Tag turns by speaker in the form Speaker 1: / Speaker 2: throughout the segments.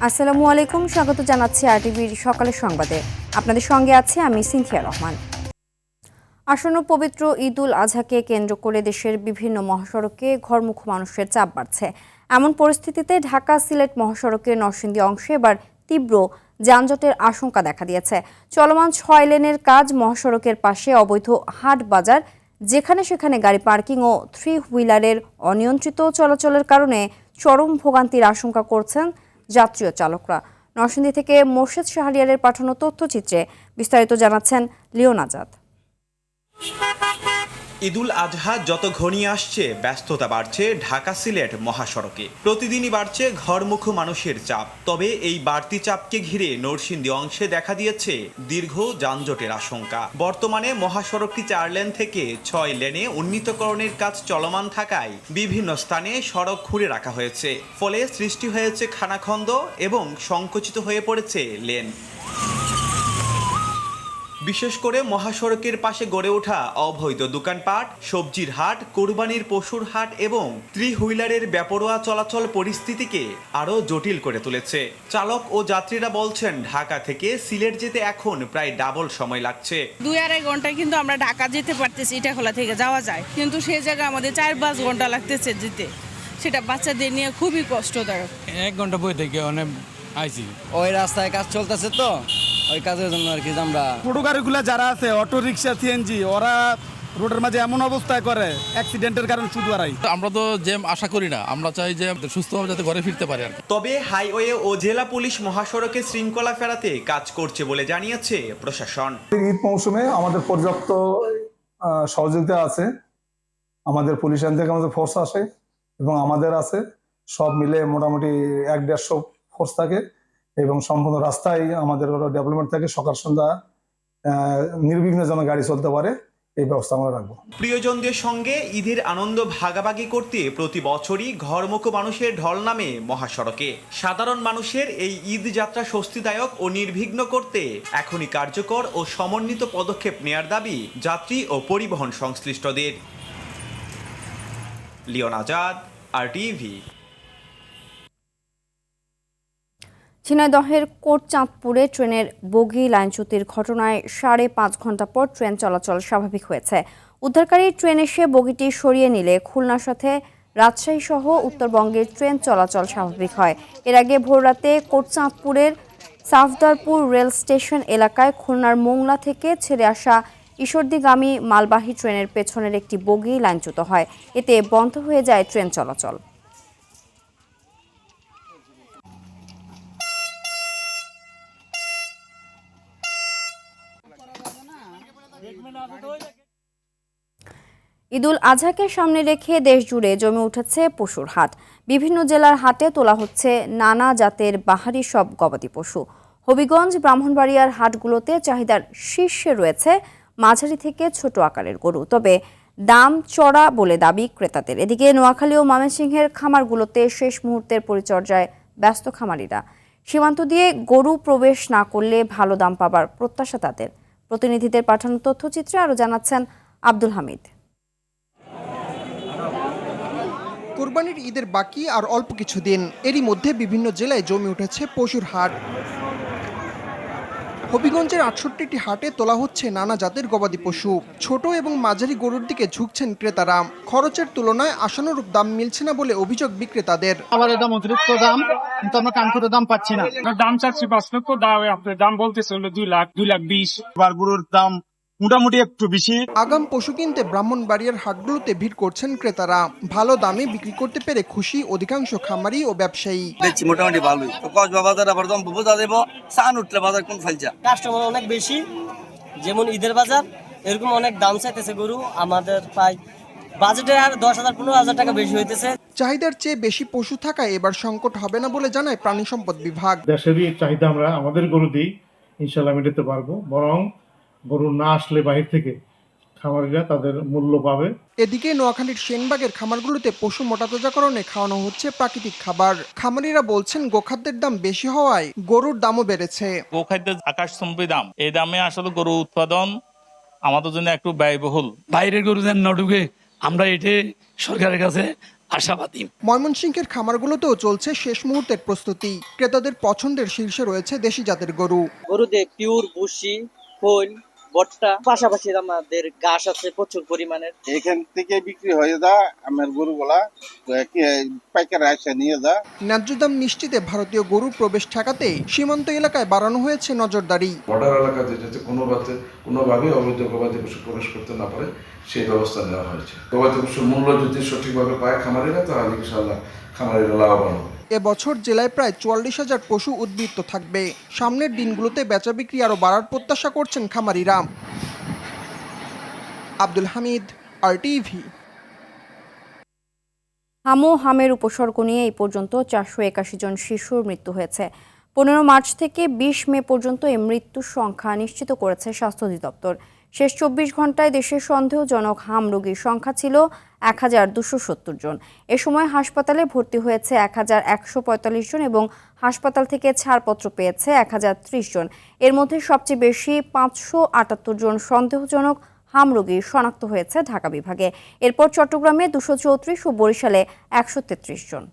Speaker 1: আসসালামু আলাইকুম, স্বাগত জানাচ্ছি আরটিভির সকালের সংবাদে। আপনাদের সঙ্গে আছে আমি সিনথিয়া রহমান। আসন্ন পবিত্র ঈদ উল আজহাকে কেন্দ্র করে দেশের বিভিন্ন মহাসড়কে ঘরমুখ মানুষের চাপ বাড়ছে। এমন পরিস্থিতিতে ঢাকা সিলেট মহাসড়কের নরসিংদী অংশে এবার তীব্র যানজটের আশঙ্কা দেখা দিয়েছে। চলমান 6 লেনের কাজ, মহাসড়কের পাশে অবৈধ হাট বাজার, যেখানে সেখানে গাড়ি পার্কিং ও 3 হুইলারের অনিয়ন্ত্রিত চলাচলের কারণে চরম ভোগান্তির আশঙ্কা করছেন যাত্রী ও চালকরা। নরসিংদী থেকে মোর্শেদ শাহরিয়ারের পাঠানো তথ্যচিত্রে বিস্তারিত জানাচ্ছেন লিওন আজাদ।
Speaker 2: ঈদুল আজহা যত ঘনিয়ে আসছে, ব্যস্ততা বাড়ছে ঢাকা সিলেট মহাসড়কে। প্রতিদিনই বাড়ছে ঘরমুখ মানুষের চাপ। তবে এই বাড়তি চাপকে ঘিরে নরসিংদী অংশে দেখা দিয়েছে দীর্ঘ যানজটের আশঙ্কা। বর্তমানে মহাসড়কটি 4 লেন থেকে 6 লেনে উন্নীতকরণের কাজ চলমান থাকায় বিভিন্ন স্থানে সড়ক খুঁড়ে রাখা হয়েছে। ফলে সৃষ্টি হয়েছে খানাখন্দ এবং সংকুচিত হয়ে পড়েছে লেন। বিশেষ করে মহাসড়কের পাশে গড়ে ওঠা অবৈধ দোকানপাট, সবজির হাট, কোরবানির পশুর হাট এবং 3 হুইলারের বেপরোয়া চলাচল পরিস্থিতিকে আরও জটিল করে তুলেছে। চালক ও যাত্রীরা বলছেন, ঢাকা থেকে সিলেট যেতে এখন প্রায় ডাবল সময় লাগছে।
Speaker 3: 2-2.5 ঘন্টায় কিন্তু আমরা ঢাকা যেতে পারতেছি, ইটাখোলা থেকে যাওয়া যায়, কিন্তু সেই জায়গায় আমাদের 4-5 ঘন্টা লাগতেছে যেতে। সেটা বাচ্চাদের নিয়ে খুবই কষ্টদায়ক।
Speaker 4: 1 ঘন্টা বই থেকে অনেক আইছি।
Speaker 5: ওই রাস্তায় কাজ চলতেছে তো, ওই কাজের জন্য আর কি আমরা।
Speaker 6: ছোটো গাড়িগুলো যারা আছে, অটো রিক্সা, সিএনজি, ওরা রোডের মাঝে এমন অবস্থায় করে অ্যাক্সিডেন্টের কারণে শুধু আড়াই।
Speaker 4: আমরা তো জ্যাম আশা করি না, আমরা চাই যে সুস্থভাবে যাতে ঘরে ফিরতে পারে আর কি।
Speaker 2: তবে হাইওয়ে ও জেলা পুলিশ মহাসড়কে শৃঙ্খলা ফেরাতে কাজ করছে বলে জানিয়েছে প্রশাসন।
Speaker 7: ঈদ মৌসুমে আমাদের পর্যাপ্ত সহযোগিতা আছে। আমাদের পুলিশ থেকে আমাদের ফোর্স আসে এবং আমাদের আছে, সব মিলে মোটামুটি 1-150 ফোর্স থাকে এবং সম্পূর্ণ রাস্তায় আমাদের ডেভেলপমেন্ট থাকে। সকাল সন্ধ্যা নির্বিঘ্নে যেন গাড়ি চলতে পারে, এই ব্যবস্থা আমরা রাখবো।
Speaker 2: প্রিয়জনদের সঙ্গে ঈদের আনন্দ ভাগাভাগি করতে প্রতি বছরই ঘরমুখ মানুষের ঢল নামে মহাসড়কে। সাধারণ মানুষের এই ঈদ যাত্রা স্বস্তিদায়ক ও নির্বিঘ্ন করতে এখনই কার্যকর ও সমন্বিত পদক্ষেপ নেয়ার দাবি যাত্রী ও পরিবহন সংশ্লিষ্টদের। লিওন আজাদ, আরটিভি।
Speaker 1: ঝিনাইদহের কোটচাঁদপুরে ট্রেনের বগি লাইনচ্যুতির ঘটনায় 5.5 ঘন্টা পর ট্রেন চলাচল স্বাভাবিক হয়েছে। উদ্ধারকারী ট্রেন এসে বগিটি সরিয়ে নিলে খুলনার সাথে রাজশাহী সহ উত্তরবঙ্গের ট্রেন চলাচল স্বাভাবিক হয়। এর আগে ভোররাতে কোটচাঁদপুরের সাফদারপুর রেল স্টেশন এলাকায় খুলনার মোংলা থেকে ছেড়ে আসা ঈশ্বরদীগামী মালবাহী ট্রেনের পেছনের একটি বগি লাইনচ্যুত হয়। এতে বন্ধ হয়ে যায় ট্রেন চলাচল। ঈদুল আজহাকে সামনে রেখে দেশ জুড়ে জমে উঠেছে পশুর হাট। বিভিন্ন জেলার হাটে তোলা হচ্ছে নানা জাতের বাহারি সব গবাদি পশু। হবিগঞ্জ, ব্রাহ্মণবাড়িয়ার হাটগুলোতে চাহিদার শীর্ষে রয়েছে মাঝারি থেকে ছোট আকারের গরু, তবে দাম চড়া বলে দাবি ক্রেতাদের। এদিকে নোয়াখালী ও ময়মনসিংহের খামারগুলোতে শেষ মুহূর্তের পরিচর্যায় ব্যস্ত খামারিরা। সীমান্ত দিয়ে গরু প্রবেশ না করলে ভালো দাম পাবার প্রত্যাশা তাদের। প্রতিনিধিদের পাঠানো তথ্যচিত্রে আরও জানাচ্ছেন আব্দুল হামিদ।
Speaker 8: কোরবানির ঈদের বাকি আর অল্প কিছু দিন, এরই মধ্যে বিভিন্ন জেলায় জমে উঠেছে পশুর হাট। হবিগঞ্জের 68টি হাটে তোলা হচ্ছে নানা জাতের গবাদি পশু। ছোট এবং মাঝারি গরুর দিকে ঝুঁকছেন ক্রেতারা। খরচের তুলনায় আশানুরূপ দাম মিলছে না বলে অভিযোগ বিক্রেতাদের।
Speaker 6: আমাদের দাম অতিরিক্ত দাম, কিন্তু আমরা কাঙ্ক্ষিত দাম পাচ্ছি না।
Speaker 9: দাম চাচ্ছি 5 লক্ষ, আপনার দাম বলতেছে হলো 2 লাখ, 2,20,000।
Speaker 6: এবার গরুর দাম মোটামুটি একটু বেশি।
Speaker 8: আগাম পশু কিনতে ব্রাহ্মণবাড়িয়ার হাটগুলোতে ভিড় করছেন ক্রেতারা। ভালো দামে বিক্রি করতে পেরে খুশি অধিকাংশ খামারি ও ব্যবসায়ী।
Speaker 5: দেখছি মোটামুটি ভালোই। কক্সবাজার আবার দাম বোঝা দেব, সান উঠলে বাজার কোন ফালছা।
Speaker 10: কাস্টমার অনেক বেশি, যেমন ঈদের বাজার এরকম অনেক দাম চাইতেছে গরু। আমাদের প্রায় বাজেটে আর 10,000-15,000 টাকা বেশি হইতেছে।
Speaker 8: চাহিদার চেয়ে বেশি পশু থাকায় এবার সংকট হবে না বলে জানায় প্রাণী সম্পদ বিভাগ।
Speaker 11: দেশেরই চাহিদা আমরা আমাদের গরু দিই, ইনশাল্লাহ মেটাতে পারবো। বরং গরু না আসলে বাহির থেকে খামারিরা তাদের মূল্য পাবে।
Speaker 8: এদিকে নোয়াখালীর সেনবাগের খামারগুলোতে পশু মোটাতাজাকরণে খাওয়ানো হচ্ছে প্রাকৃতিক খাবার। খামারিরা বলছেন গোখাদ্যের দাম বেশি হওয়ায় গরুর দামও বেড়েছে।
Speaker 12: গোখাদ্যের আকাশচুম্বী দাম, এই দামে আসলে গরু উৎপাদন আমাদের জন্য একটু ব্যয়বহুল।
Speaker 4: বাইরের গরু যেন না ঢুকে, আমরা এটি সরকারের কাছে
Speaker 13: আশাবাদী।
Speaker 8: ময়মনসিংহের খামারগুলোতেও চলছে শেষ মুহূর্তের প্রস্তুতি। ক্রেতাদের পছন্দের শীর্ষে রয়েছে দেশি জাতের গরু।
Speaker 10: গরুতে পিওর ভুসি, খোল, ভুট্টা, পাশাপাশি আমাদের ঘাস আছে প্রচুর পরিমাণের।
Speaker 14: এখান থেকে বিক্রি হয়ে যায় আমার গরুগুলা পাইকার আসে নিয়ে যায়।
Speaker 8: ন্যায্য দাম নিশ্চিতে ভারতীয় গরুর প্রবেশ ঠেকাতে সীমান্ত এলাকায় বাড়ানো হয়েছে নজরদারি।
Speaker 15: বর্ডার এলাকাতে যাতে কোনোভাবেই অবৈধ গবাদি পশু প্রবেশ করতে না পারে সেই ব্যবস্থা নেওয়া হয়েছে। গবাদি পশুর মূল্য যদি সঠিকভাবে পায় খামারিরা, তাহলে ইনশাআল্লাহ খামারিরা লাভবান হবে।
Speaker 8: এবছর জেলায় প্রায় 44,000 পশু উদ্বৃত্ত থাকবে। সামনের দিনগুলোতে বেচা বিক্রি আরও বাড়ার প্রত্যাশা করছেন খামারিরা। আব্দুল হামিদ, RTV।
Speaker 1: হামের উপসর্গ নিয়ে এই পর্যন্ত 481 জন শিশুর মৃত্যু হয়েছে। 15 মার্চ থেকে 20 মে পর্যন্ত এই মৃত্যুর সংখ্যা নিশ্চিত করেছে স্বাস্থ্য অধিদপ্তর। শেষ 24 ঘন্টায় দেশের সন্দেহজনক হাম রোগীর সংখ্যা ছিল 1270 জন। এ সময় হাসপাতালে ভর্তি হয়েছে 1145 জন এবং হাসপাতাল থেকে ছাড়পত্র পেয়েছে 1030 জন। এর মধ্যে সবচেয়ে বেশি 578 জন সন্দেহজনক হাম রোগী শনাক্ত হয়েছে ঢাকা বিভাগে। এরপর চট্টগ্রামে 234 ও বরিশালে 133 জন।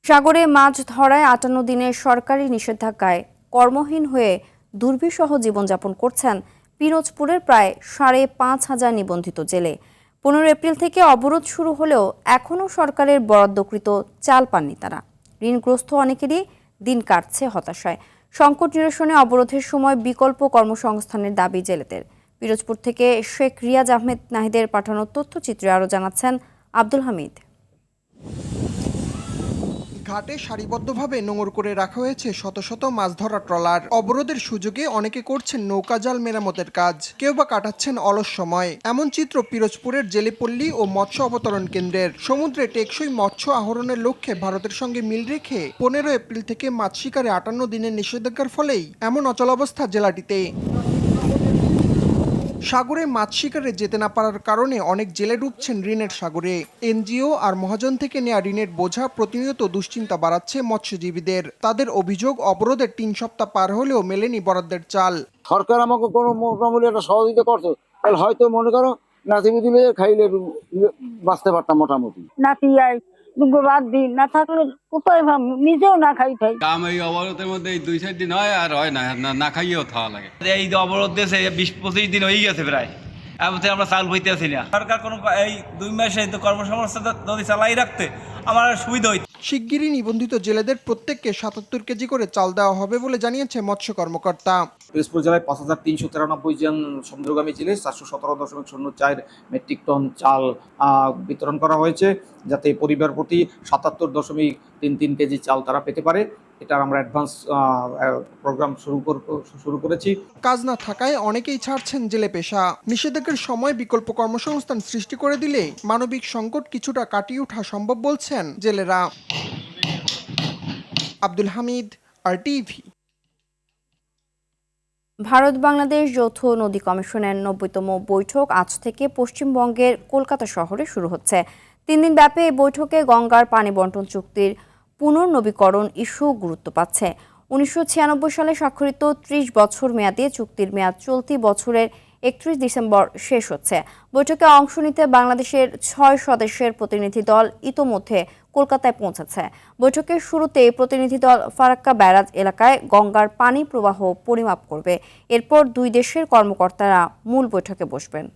Speaker 1: সাগরে মাছ ধরায় 58 দিনের সরকারি নিষেধাজ্ঞায় কর্মহীন হয়ে দুর্বিষহ জীবনযাপন করছেন পিরোজপুরের প্রায় 5,500 নিবন্ধিত জেলে। 15 এপ্রিল থেকে অবরোধ শুরু হলেও এখনও সরকারের বরাদ্দকৃত চাল পাননি তারা। ঋণগ্রস্ত অনেকেরই দিন কাটছে হতাশায়। সংকট নিরসনে অবরোধের সময় বিকল্প কর্মসংস্থানের দাবি জেলেদের। পিরোজপুর থেকে শেখ রিয়াজ আহমেদ নাহিদের পাঠানো তথ্যচিত্রে আরও জানাচ্ছেন আব্দুল হামিদ।
Speaker 8: ঘাটে সারিবদ্ধভাবে নোঙর করে রাখা হয়েছে শত শত মাছ ধরা ট্রলার। অবরোধের সুযোগে অনেকে করছেন নৌকাজাল মেরামতের কাজ, কেউ বা কাটাচ্ছেন অলস সময়। এমন চিত্র পিরোজপুরের জেলেপল্লী ও মৎস্য অবতরণ কেন্দ্রের। সমুদ্রে টেকসই মৎস্য আহরণের লক্ষ্যে ভারতের সঙ্গে মিল রেখে 15 এপ্রিল থেকে মাছ শিকারে 58 দিনের নিষেধাজ্ঞার ফলেই এমন অচলাবস্থা জেলাটিতে। সাগরে মাছ শিকারে যেতে না পারার কারণে অনেক জেলে ডুবছেন ঋণের সাগরে। এনজিও আর মহাজন থেকে নেওয়া ঋণের বোঝা প্রতিনিয়ত দুশ্চিন্তা বাড়াচ্ছে মৎস্যজীবীদের। তাদের অভিযোগ, অবরোধের 3 সপ্তাহ পার হলেও মেলেনি বরাদ্দের চাল।
Speaker 16: সরকার আমাকে কোনো মোটামুটি একটা সহযোগিতা করতো, তাহলে হয়তো মনে করো নাতি দিলে খাইলে বাঁচতে পারতাম মোটামুটি।
Speaker 17: নাতি বাদ দিন না থাকলে কোথায় নিজেও না খাই খাই।
Speaker 18: এই অবরোধের মধ্যে 2-4 দিন হয় আর হয় না খাইয়েও খাওয়া লাগে।
Speaker 19: এই অবরোধ দিয়েছে 20-25 দিন হয়ে গেছে প্রায়। আমরা চাল বইতে আছি না। সরকার কোনো এই 2 মাসে কর্মসংস্থান যদি চালাই রাখতে আমার সুবিধা হইত।
Speaker 8: শিগগিরই নিবন্ধিত জেলেদের প্রত্যেককে 77 কেজি করে চাল দেওয়া হবে বলে জানিয়েছে মৎস্য কর্মকর্তা।
Speaker 20: পিরোজপুর জেলায় 5,393 জন সমুদ্রগামী জেলে 417.04 মেট্রিক টন চাল বিতরণ করা হয়েছে, যাতে পরিবার প্রতি 77.33 কেজি চাল তারা পেতে পারে। এটার আমরা অ্যাডভান্স প্রোগ্রাম শুরু করেছি।
Speaker 8: কাজ না থাকায় অনেকেই ছাড়ছেন জেলে পেশা। নিষেধাজ্ঞার সময় বিকল্প কর্মসংস্থান সৃষ্টি করে দিলে মানবিক সংকট কিছুটা কাটিয়ে ওঠা সম্ভব বলছেন জেলেরা। আব্দুল হামিদ, RTV।
Speaker 1: ভারত বাংলাদেশ যৌথ নদী কমিশনের 90তম বৈঠক আজ থেকে পশ্চিমবঙ্গের কলকাতা শহরে শুরু হচ্ছে। 3 দিন ব্যাপী এই বৈঠকে গঙ্গার পানি বন্টন চুক্তির পুনর্নবীকরণ ইস্যু গুরুত্ব পাচ্ছে। 1996 সালে স্বাক্ষরিত 30 বছর মেয়াদী চুক্তির মেয়াদ চলতি বছরের 31 ডিসেম্বর শেষ হচ্ছে। বৈঠকে অংশ নিতে বাংলাদেশের 6 সদস্যের প্রতিনিধি দল ইতোমধ্যে কলকাতায় পৌঁছেছে। বৈঠকের শুরুতেই প্রতিনিধি দল ফারাক্কা ব্যারাজ এলাকায় গঙ্গার পানি প্রবাহ পরিমাপ করবে। এরপর 2 দেশের কর্মকর্তারা মূল বৈঠকে বসবেন।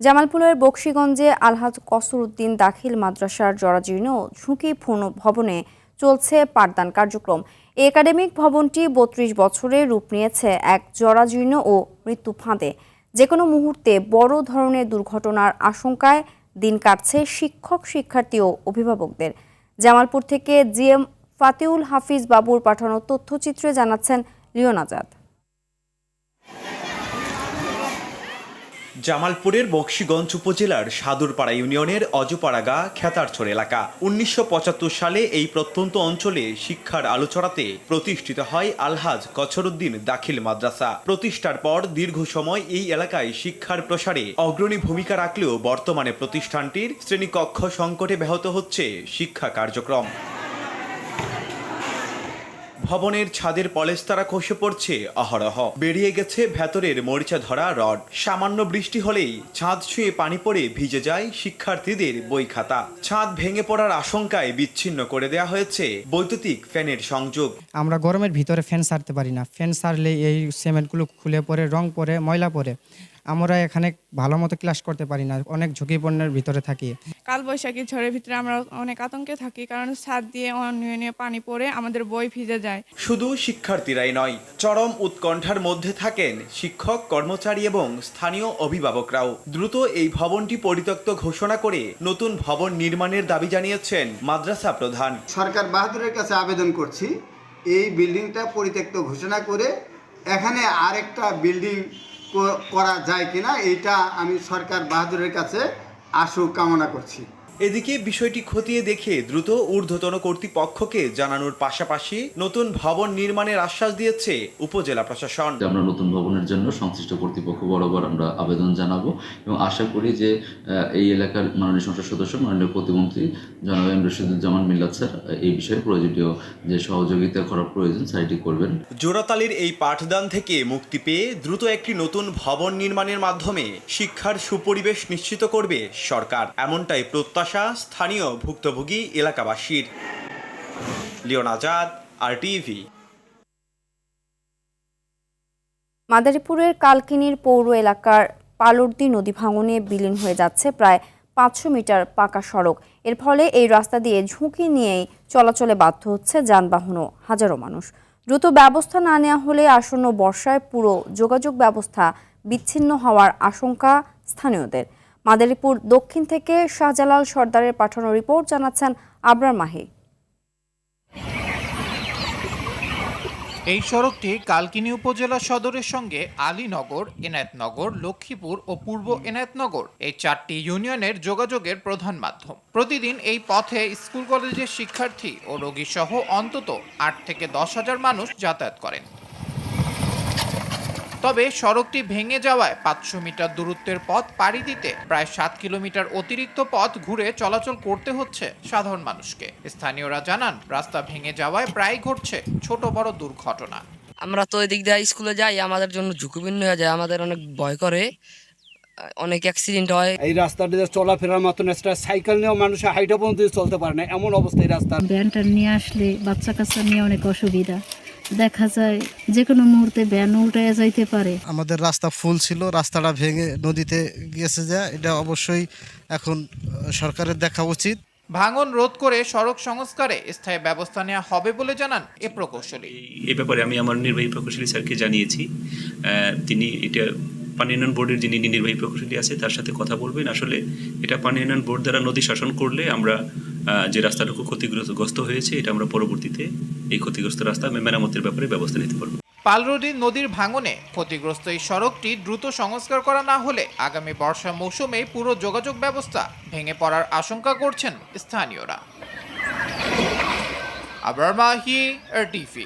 Speaker 1: জামালপুরের বকশীগঞ্জে আলহাজ কসরউদ্দিন দাখিল মাদ্রাসার জরাজীর্ণ ঝুঁকিপূর্ণ ভবনে চলছে পাঠদান কার্যক্রম। এই একাডেমিক ভবনটি 32 বছরে রূপ নিয়েছে এক জরাজীর্ণ ও মৃত্যু ফাঁদে। যে কোনো মুহূর্তে বড় ধরনের দুর্ঘটনার আশঙ্কায় দিন কাটছে শিক্ষক, শিক্ষার্থী ও অভিভাবকদের। জামালপুর থেকে GM ফাতিউল হাফিজ বাবুর পাঠানো তথ্যচিত্রে জানাচ্ছেন লিওন আজাদ।
Speaker 2: জামালপুরের বকশীগঞ্জ উপজেলার সাদুরপাড়া ইউনিয়নের অজপাড়াগা খেতারছড় এলাকা। 1975 সালে এই প্রত্যন্ত অঞ্চলে শিক্ষার আলো ছড়াতে প্রতিষ্ঠিত হয় আলহাজ কসরউদ্দিন দাখিল মাদ্রাসা। প্রতিষ্ঠার পর দীর্ঘ সময় এই এলাকায় শিক্ষার প্রসারে অগ্রণী ভূমিকা রাখলেও বর্তমানে প্রতিষ্ঠানটির শ্রেণীকক্ষ সংকটে ব্যাহত হচ্ছে শিক্ষা কার্যক্রম। ভবনের ছাদের পলেস্তারা খসে পড়ছে অহরহ, বেরিয়ে গেছে ভেতরের মরিচা ধরা রড। সামান্য বৃষ্টি হলেই ছাদ ছুঁয়ে পানি পড়ে ভিজে যায় শিক্ষার্থীদের বই খাতা। ছাদ ভেঙে পড়ার আশঙ্কায় বিচ্ছিন্ন করে দেওয়া হয়েছে বৈদ্যুতিক ফ্যানের সংযোগ।
Speaker 13: আমরা গরমের ভিতরে ফ্যান সারতে পারি না, ফ্যান সারলে এই সিমেন্টগুলো খুলে পড়ে, রং পড়ে, ময়লা পড়ে। আমরা এখানে ভালো মতো ক্লাস করতে পারি না, অনেক ঝুঁকিপূর্ণের ভিতরে থাকি।
Speaker 3: কালবৈশাখী ঝড়ের ভিতরে আমরা অনেক আতঙ্কে থাকি, কারণ ছাদ দিয়ে অনিয়নে পানি পড়ে আমাদের বই ভিজে যায়।
Speaker 2: শুধু শিক্ষার্থীরাই নয়, চরম উৎকণ্ঠার মধ্যে থাকেন শিক্ষক, কর্মচারী এবং স্থানীয় অভিভাবকরাও। দ্রুত এই ভবনটি পরিত্যক্ত ঘোষণা করে নতুন ভবন নির্মাণের দাবি জানিয়েছেন মাদ্রাসা প্রধান।
Speaker 21: সরকার বাহাদুরের কাছে আবেদন করছি, এই বিল্ডিংটা পরিত্যক্ত ঘোষণা করে এখানে আরেকটা বিল্ডিং করা যায় কিনা, এইটা আমি সরকার বাহাদুরের কাছে আশু কামনা করছি।
Speaker 2: এদিকে বিষয়টি খতিয়ে দেখে দ্রুত ঊর্ধ্বতন কর্তৃপক্ষকে জানানোর পাশাপাশি নতুন ভবন নির্মাণের আশ্বাস দিয়েছে উপজেলা প্রশাসন।
Speaker 22: আমরা নতুন ভবনের জন্য সংশ্লিষ্ট কর্তৃপক্ষ বরাবর আমরা আবেদন জানাবো এবং আশা করি যে এই এলাকার মাননীয় সংসদ সদস্য, মাননীয় প্রতিমন্ত্রী জনাব এম রশিদুজ্জামান মিল্লাত স্যার এই বিষয়ে প্রয়োজনীয় যে সহযোগিতা করার প্রয়োজন সেটি করবেন।
Speaker 2: জোড়াতালির এই পাঠদান থেকে মুক্তি পেয়ে দ্রুত একটি নতুন ভবন নির্মাণের মাধ্যমে শিক্ষার সুপরিবেশ নিশ্চিত করবে সরকার, এমনটাই প্রত্যাশা স্থানীয় ভুক্তভোগী এলাকাবাসীর। লিওন আজাদ, RTV।
Speaker 1: মাদারীপুরের কালকিনির পৌর এলাকার পালর্দি নদী ভাঙনে বিলীন হয়ে যাচ্ছে প্রায় 500 মিটার পাকা সড়ক। এর ফলে এই রাস্তা দিয়ে ঝুঁকি নিয়েই চলাচলে বাধ্য হচ্ছে যানবাহন ও হাজারো মানুষ। দ্রুত ব্যবস্থা না নেওয়া হলে আসন্ন বর্ষায় পুরো যোগাযোগ ব্যবস্থা বিচ্ছিন্ন হওয়ার আশঙ্কা স্থানীয়দের। মাদারীপুর দক্ষিণ থেকে শাহজালাল সর্দারের পাঠানো রিপোর্ট জানাচ্ছেন আবরার মাহি।
Speaker 23: এই সড়কটি কালকিনি উপজেলা সদরের সঙ্গে আলীনগর, এনায়েতনগর, লক্ষ্মীপুর ও পূর্ব এনায়েতনগর এই 4টি ইউনিয়নের যোগাযোগের প্রধান মাধ্যম। প্রতিদিন এই পথে স্কুল কলেজের শিক্ষার্থী ও রোগী সহ অন্তত 8 থেকে 10 হাজার মানুষ যাতায়াত করেন। তবে সড়কটি ভেঙে যাওয়ায় 500 মিটার দূরত্বের পথ পাড়ি দিতে প্রায় 7 কিলোমিটার অতিরিক্ত পথ ঘুরে চলাচল করতে হচ্ছে সাধারণ মানুষকে। স্থানীয়রা জানান, রাস্তা ভেঙে যাওয়ায় প্রায় ঘটছে ছোট বড় দুর্ঘটনা।
Speaker 24: আমরা তো এদিক দিয়ে স্কুলে যাই, আমাদের জন্য ঝুঁকিপূর্ণ হয়ে যায়, আমাদের অনেক ভয় করে, অনেক অ্যাক্সিডেন্ট হয়।
Speaker 25: এই রাস্তাটিতে চলাফেরার মতন একটা সাইকেল নিয়েও মানুষের হাইটা পর্যন্ত চলতে পারে না, এমন অবস্থায় রাস্তা।
Speaker 17: ভ্যানটা নিয়ে আসলে বাচ্চা কাচ্চা নিয়ে অনেক অসুবিধা, দেখা যায় যে কোনো মুহূর্তে ভ্যান উল্টে যাইতে পারে।
Speaker 26: আমাদের রাস্তা ফুল ছিল, রাস্তাটা ভেঙে নদীতে গেছে, যা এটা অবশ্যই এখন সরকারের দেখা উচিত।
Speaker 23: ভাঙন রোধ করে সড়ক সংস্কারে স্থায়ী ব্যবস্থা নেওয়া হবে বলে জানান এ প্রকৌশলী।
Speaker 27: এই ব্যাপারে আমি আমার নির্বাহী প্রকৌশলী স্যারকে জানিয়েছি, তিনি এটা পানি উন্নয়ন বোর্ডের যিনি নির্বাহী প্রকৌশলী আছে তার সাথে কথা বলবেন। আসলে এটা পানি উন্নয়ন বোর্ড দ্বারা নদী শাসন করলে আমরা যে রাস্তাটুকু ক্ষতিগ্রস্ত হয়েছে, এটা আমরা পরবর্তীতে এই ক্ষতিগ্রস্ত রাস্তা মেরামতের ব্যাপারে ব্যবস্থা নিতে পারবো।
Speaker 23: পালরদি নদীর ভাঙনে ক্ষতিগ্রস্ত এই সড়কটি দ্রুত সংস্কার করা না হলে আগামী বর্ষা মৌসুমে পুরো যোগাযোগ ব্যবস্থা ভেঙে পড়ার আশঙ্কা করছেন স্থানীয়রা। আবরার মাহি, RTV।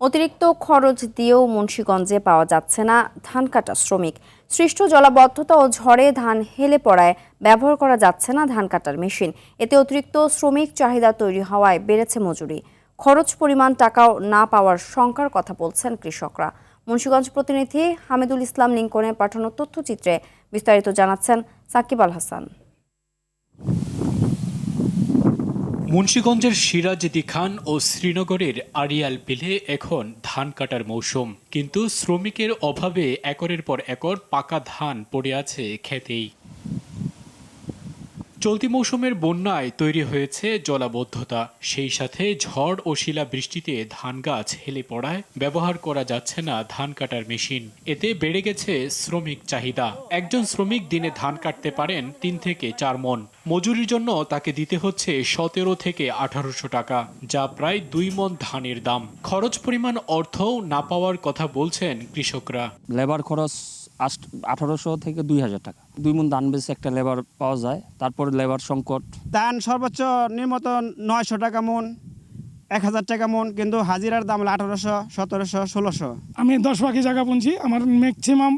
Speaker 1: অতিরিক্ত খরচ দিয়েও মুন্সিগঞ্জে পাওয়া যাচ্ছে না ধান কাটা শ্রমিক। সৃষ্ট জলাবদ্ধতা ও ঝড়ে ধান হেলে পড়ায় ব্যবহার করা যাচ্ছে না ধান কাটার মেশিন। এতে অতিরিক্ত শ্রমিক চাহিদা তৈরি হওয়ায় বেড়েছে মজুরি। খরচ পরিমাণ টাকাও না পাওয়ার শঙ্কার কথা বলছেন কৃষকরা। মুন্সিগঞ্জ প্রতিনিধি হামিদুল ইসলাম লিঙ্কনের পাঠানো তথ্যচিত্রে বিস্তারিত জানাচ্ছেন সাকিব আল হাসান।
Speaker 28: মুন্সিগঞ্জের সিরাজদি খান ও শ্রীনগরের আরিয়াল বিলে এখন ধান কাটার মৌসুম, কিন্তু শ্রমিকের অভাবে একরের পর একর পাকা ধান পড়ে আছে খেতেই। চলতি মৌসুমের বন্যায় তৈরি হয়েছে জলাবদ্ধতা, সেই সাথে ঝড় ও শিলাবৃষ্টিতে ধান গাছ হেলে পড়ায় ব্যবহার করা যাচ্ছে না ধান কাটার মেশিন। এতে বেড়ে গেছে শ্রমিক চাহিদা। একজন শ্রমিক দিনে ধান কাটতে পারেন 3 থেকে 4 মণ। মজুরির জন্য তাকে দিতে হচ্ছে 17 থেকে 1800 টাকা, যা প্রায় 2 মণ ধানের দাম। খরচ পরিমাণ অর্থও না পাওয়ার কথা বলছেন কৃষকরা।
Speaker 29: লেবার খরচ 1800 থেকে 2000 টাকা, 2 মণ ধান বেশি একটা লেবার পাওয়া যায়, তারপরে লেবার সংকট।
Speaker 6: ধান সর্বোচ্চ নিম্নত 900 টাকা মণ, 1000 টাকা মণ, কিন্তু হাজিরার দাম 1800, 1700, 1600।
Speaker 9: আমি 10 বাকি জায়গা বুনছি, আমার ম্যাক্সিমাম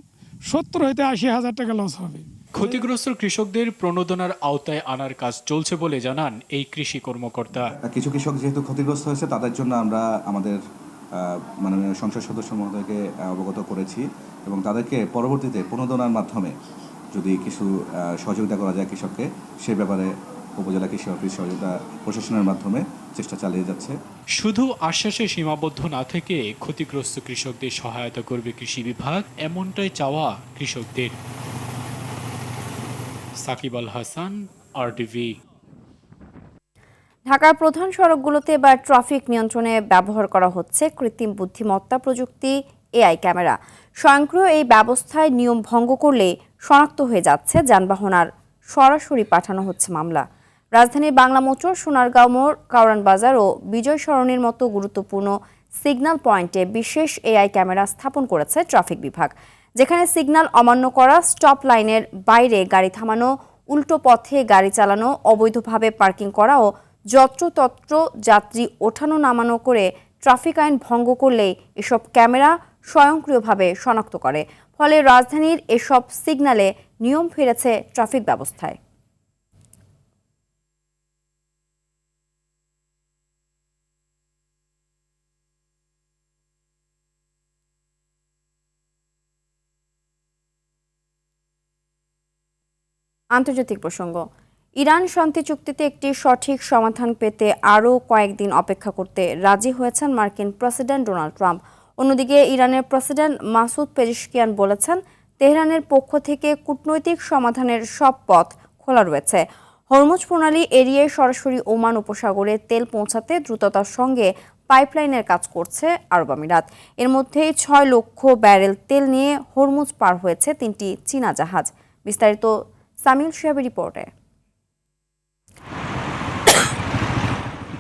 Speaker 9: 70 হইতে 80 হাজার টাকা লস হবে।
Speaker 28: ক্ষতিগ্রস্ত কৃষকদের প্রণোদনার আওতায় আনার কাজ চলছে বলে জানান এই কৃষি কর্মকর্তা।
Speaker 4: কিছু কৃষক যেহেতু ক্ষতিগ্রস্ত হয়েছে তাদের জন্য আমরা আমাদের মাননীয় সংসদ সদস্য মহোদয়কে অবগত করেছি এবং তাদেরকে পরবর্তীতে প্রণোদনার মাধ্যমে যদি কিছু সহযোগিতা করা যায় কৃষককে সে ব্যাপারে উপজেলা কৃষি অফিস সহযোগিতা প্রশাসনের মাধ্যমে চেষ্টা চালিয়ে যাচ্ছে।
Speaker 28: শুধু আশ্বাসে সীমাবদ্ধ না থেকে ক্ষতিগ্রস্ত কৃষকদের সহায়তা করবে কৃষি বিভাগ, এমনটাই চাওয়া কৃষকদের। সাকিব আল হাসান, RTV।
Speaker 1: ঢাকার প্রধান সড়কগুলোতে এবার ট্রাফিক নিয়ন্ত্রণে ব্যবহার করা হচ্ছে কৃত্রিম বুদ্ধিমত্তা প্রযুক্তি, AI ক্যামেরা। স্বয়ংক্রিয় এই ব্যবস্থায় নিয়ম ভঙ্গ করলে শনাক্ত হয়ে যাচ্ছে যানবাহন আর সরাসরি পাঠানো হচ্ছে মামলা। রাজধানীর বাংলা মোটর, সোনারগাঁও মোড়, কারওয়ান বাজার ও বিজয় সরণির মতো গুরুত্বপূর্ণ সিগন্যাল পয়েন্টে বিশেষ AI ক্যামেরা স্থাপন করেছে ট্রাফিক বিভাগ, যেখানে সিগন্যাল অমান্য করা, স্টপ লাইনের বাইরে গাড়ি থামানো, উল্টো পথে গাড়ি চালানো, অবৈধভাবে পার্কিং করা ও যত্রতত্র যাত্রী ওঠানো নামানো করে ট্রাফিক আইন ভঙ্গ করলে এসব ক্যামেরা স্বয়ংক্রিয়ভাবে শনাক্ত করে। ফলে রাজধানীর এসব সিগন্যালে নিয়ম ফিরেছে ট্রাফিক ব্যবস্থায়। আন্তর্জাতিক প্রসঙ্গ। ইরান শান্তি চুক্তিতে একটি সঠিক সমাধান পেতে আরও কয়েকদিন অপেক্ষা করতে রাজি হয়েছেন মার্কিন প্রেসিডেন্ট ডোনাল্ড ট্রাম্প। অন্যদিকে ইরানের প্রেসিডেন্ট মাসুদ পেজেশকিয়ান বলেছেন, তেহরানের পক্ষ থেকে কূটনৈতিক সমাধানের সব পথ খোলা রয়েছে। হরমুজ প্রণালী এড়িয়ে সরাসরি ওমান উপসাগরে তেল পৌঁছাতে দ্রুততার সঙ্গে পাইপলাইনের কাজ করছে আরব আমিরাত। এর মধ্যেই 6 লক্ষ ব্যারেল তেল নিয়ে হরমুজ পার হয়েছে 3টি চীনা জাহাজ। বিস্তারিত সামিল শিহাবের রিপোর্টে।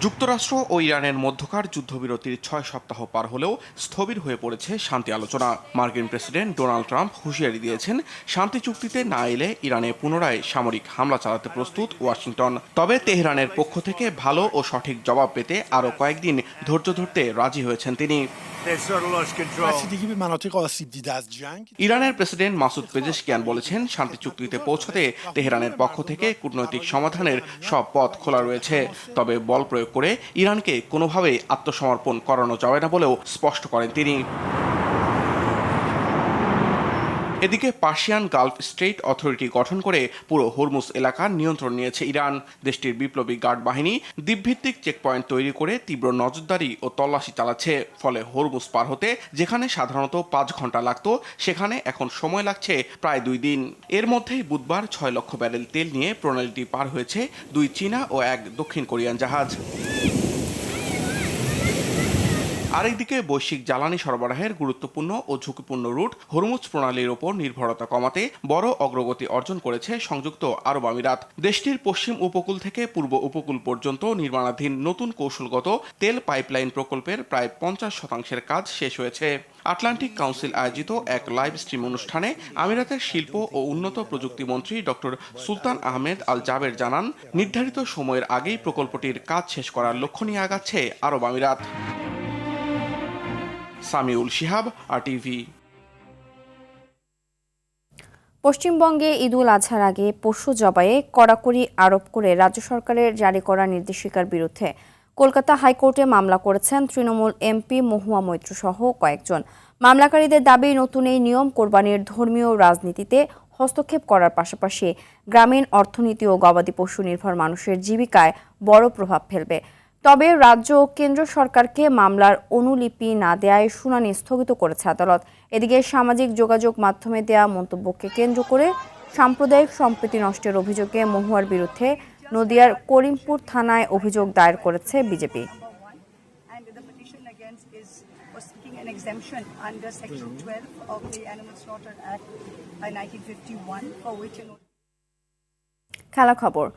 Speaker 5: যুক্তরাষ্ট্র ও ইরানের মধ্যকার যুদ্ধবিরতির 6 সপ্তাহ পার হলেও স্থবির হয়ে পড়েছে শান্তি আলোচনা। মার্কিন প্রেসিডেন্ট ডোনাল্ড ট্রাম্প হুঁশিয়ারি দিয়েছেন, শান্তি চুক্তিতে না এলে ইরানে পুনরায় সামরিক হামলা চালাতে প্রস্তুত ওয়াশিংটন। তবে তেহরানের পক্ষ থেকে ভালো ও সঠিক জবাব পেতে আরও কয়েকদিন ধৈর্য ধরতে রাজি হয়েছেন তিনি। ইরানের প্রেসিডেন্ট মাসুদ পেজেশকিয়ান বলেছেন, শান্তি চুক্তিতে পৌঁছাতে তেহরানের পক্ষ থেকে কূটনৈতিক সমাধানের সব পথ খোলা রয়েছে। তবে বল প্রয়োগ করে ইরানকে কোনোভাবেই আত্মসমর্পণ করানো যাবে না বলেও স্পষ্ট করেন তিনি। এদিকে পার্সিয়ান গালফ স্টেট অথরিটি গঠন করে পুরো হরমুজ এলাকার নিয়ন্ত্রণ নিয়েছে ইরান। দেশটির বিপ্লবী গার্ড বাহিনী দ্বীপভিত্তিক চেকপয়েন্ট তৈরি করে তীব্র নজরদারি ও তল্লাশি চালাচ্ছে। ফলে হরমুজ পার হতে যেখানে সাধারণত 5 ঘন্টা লাগত, সেখানে এখন সময় লাগছে প্রায় 2 দিন। এর মধ্যেই বুধবার 6 লক্ষ ব্যারেল তেল নিয়ে প্রণালীটি পার হয়েছে 2 চীনা ও 1 দক্ষিণ কোরিয়ান জাহাজ। আরেকদিকে বৈশ্বিক জ্বালানি সরবরাহের গুরুত্বপূর্ণ ও ঝুঁকিপূর্ণ রুট হরমুজ প্রণালীর ওপর নির্ভরতা কমাতে বড় অগ্রগতি অর্জন করেছে সংযুক্ত আরব আমিরাত। দেশটির পশ্চিম উপকূল থেকে পূর্ব উপকূল পর্যন্ত নির্মাণাধীন নতুন কৌশলগত তেল পাইপলাইন প্রকল্পের প্রায় 50% কাজ শেষ হয়েছে। আটলান্টিক কাউন্সিল আয়োজিত এক লাইভ স্ট্রিম অনুষ্ঠানে আমিরাতের শিল্প ও উন্নত প্রযুক্তি মন্ত্রী ডক্টর সুলতান আহমেদ আল জাবের জানান, নির্ধারিত সময়ের আগেই প্রকল্পটির কাজ শেষ করার লক্ষ্য নিয়ে আগাচ্ছে আরব আমিরাত। সামিউল শিহাব, RTV।
Speaker 1: পশ্চিমবঙ্গে ঈদুল আজহার আগে পশু জবাইয়ে কড়াকড়ি আরোপ করে রাজ্য সরকারের জারি করা নির্দেশিকার বিরুদ্ধে কলকাতা হাইকোর্টে মামলা করেছেন তৃণমূল MP মহুয়া মৈত্র সহ কয়েকজন। মামলাকারীদের দাবি, নতুন এই নিয়ম কোরবানির ধর্মীয় রাজনীতিতে হস্তক্ষেপ করার পাশাপাশি গ্রামীণ অর্থনীতি ও গবাদি পশু নির্ভর মানুষের জীবিকায় বড় প্রভাব ফেলবে। তবে রাজ্য ও কেন্দ্র সরকারকে মামলার অনুলিপি না দেয়ায় শুনানি স্থগিত করেছে আদালত। এদিকে সামাজিক যোগাযোগ মাধ্যমে দেয়া মন্তব্যকে কেন্দ্র করে সাম্প্রদায়িক সম্প্রীতি নষ্টের অভিযোগে মহুয়ার বিরুদ্ধে নদিয়ার করিমপুর থানায় অভিযোগ দায়ের করেছে বিজেপি। খেলা খবর।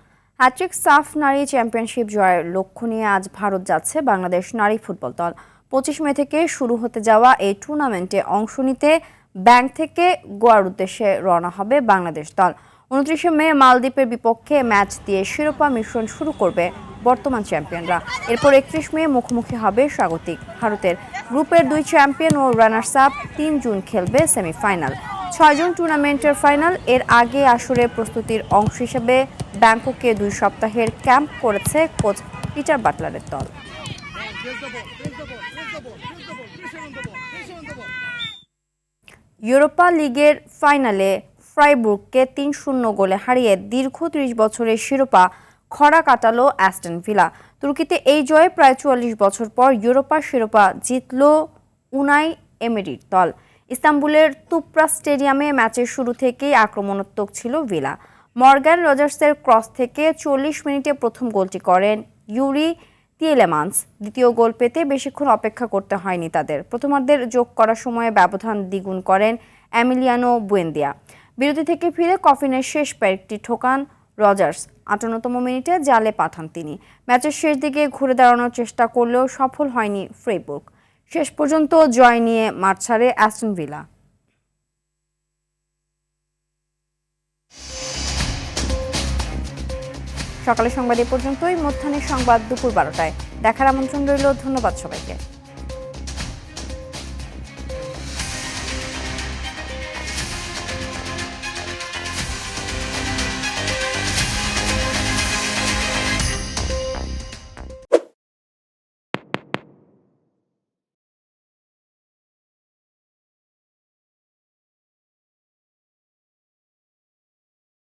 Speaker 1: হ্যাট্রিক সাফ নারী চ্যাম্পিয়নশিপ জয়ের লক্ষ্য নিয়ে আজ ভারত যাচ্ছে বাংলাদেশ নারী ফুটবল দল। 25 মে থেকে শুরু হতে যাওয়া এই টুর্নামেন্টে অংশ নিতে ব্যাংক থেকে গোয়ার উদ্দেশ্যে রওনা হবে বাংলাদেশ দল। 29 মে মালদ্বীপের বিপক্ষে ম্যাচ দিয়ে শিরোপা মিশন শুরু করবে বর্তমান চ্যাম্পিয়নরা। এরপর 31 মে মুখোমুখি হবে স্বাগতিক ভারতের। গ্রুপের 2 চ্যাম্পিয়ন ও রানার্স আপ 3 জুন খেলবে সেমিফাইনাল। 6 জন টুর্নামেন্টের ফাইনাল। এর আগে আসরের প্রস্তুতির অংশ হিসেবে ব্যাংককে 2 সপ্তাহের ক্যাম্প করেছে কোচ পিটার বাটলারের দল। ইউরোপা লিগের ফাইনালে ফ্রাইবুর্গকে 3-0 গোলে হারিয়ে দীর্ঘ 30 বছরের শিরোপা খরা কাটালো অ্যাস্টন ভিলা। তুর্কিতে এই জয়ে প্রায় 44 বছর পর ইউরোপা শিরোপা জিতল উনাই এমেরির দল। ইস্তাম্বুলের তুপ্রা স্টেডিয়ামে ম্যাচের শুরু থেকেই আক্রমণাত্মক ছিল ভিলা। মর্গান রজার্সের ক্রস থেকে 40 মিনিটে প্রথম গোলটি করেন ইউরি তিয়েলেমান্স। দ্বিতীয় গোল পেতে বেশিক্ষণ অপেক্ষা করতে হয়নি তাদের। প্রথমার্ধের যোগ করার সময়ে ব্যবধান দ্বিগুণ করেন এমিলিয়ানো বুয়েন্দিয়া। বিরতি থেকে ফিরে কফিনের শেষ প্যারিকটি ঠোকান রজার্স। 58তম মিনিটে জালে পাঠান তিনি। ম্যাচের শেষ দিকে ঘুরে দাঁড়ানোর চেষ্টা করলেও সফল হয়নি ফ্রাইবুর্গ। শেষ পর্যন্ত জয় নিয়ে মাঠ ছাড়ে অ্যাস্টন ভিলা। সকালের সংবাদ এ পর্যন্তই। মধ্যাহ্নের সংবাদ দুপুর 12টায় দেখার আমন্ত্রণ রইল। ধন্যবাদ সবাইকে।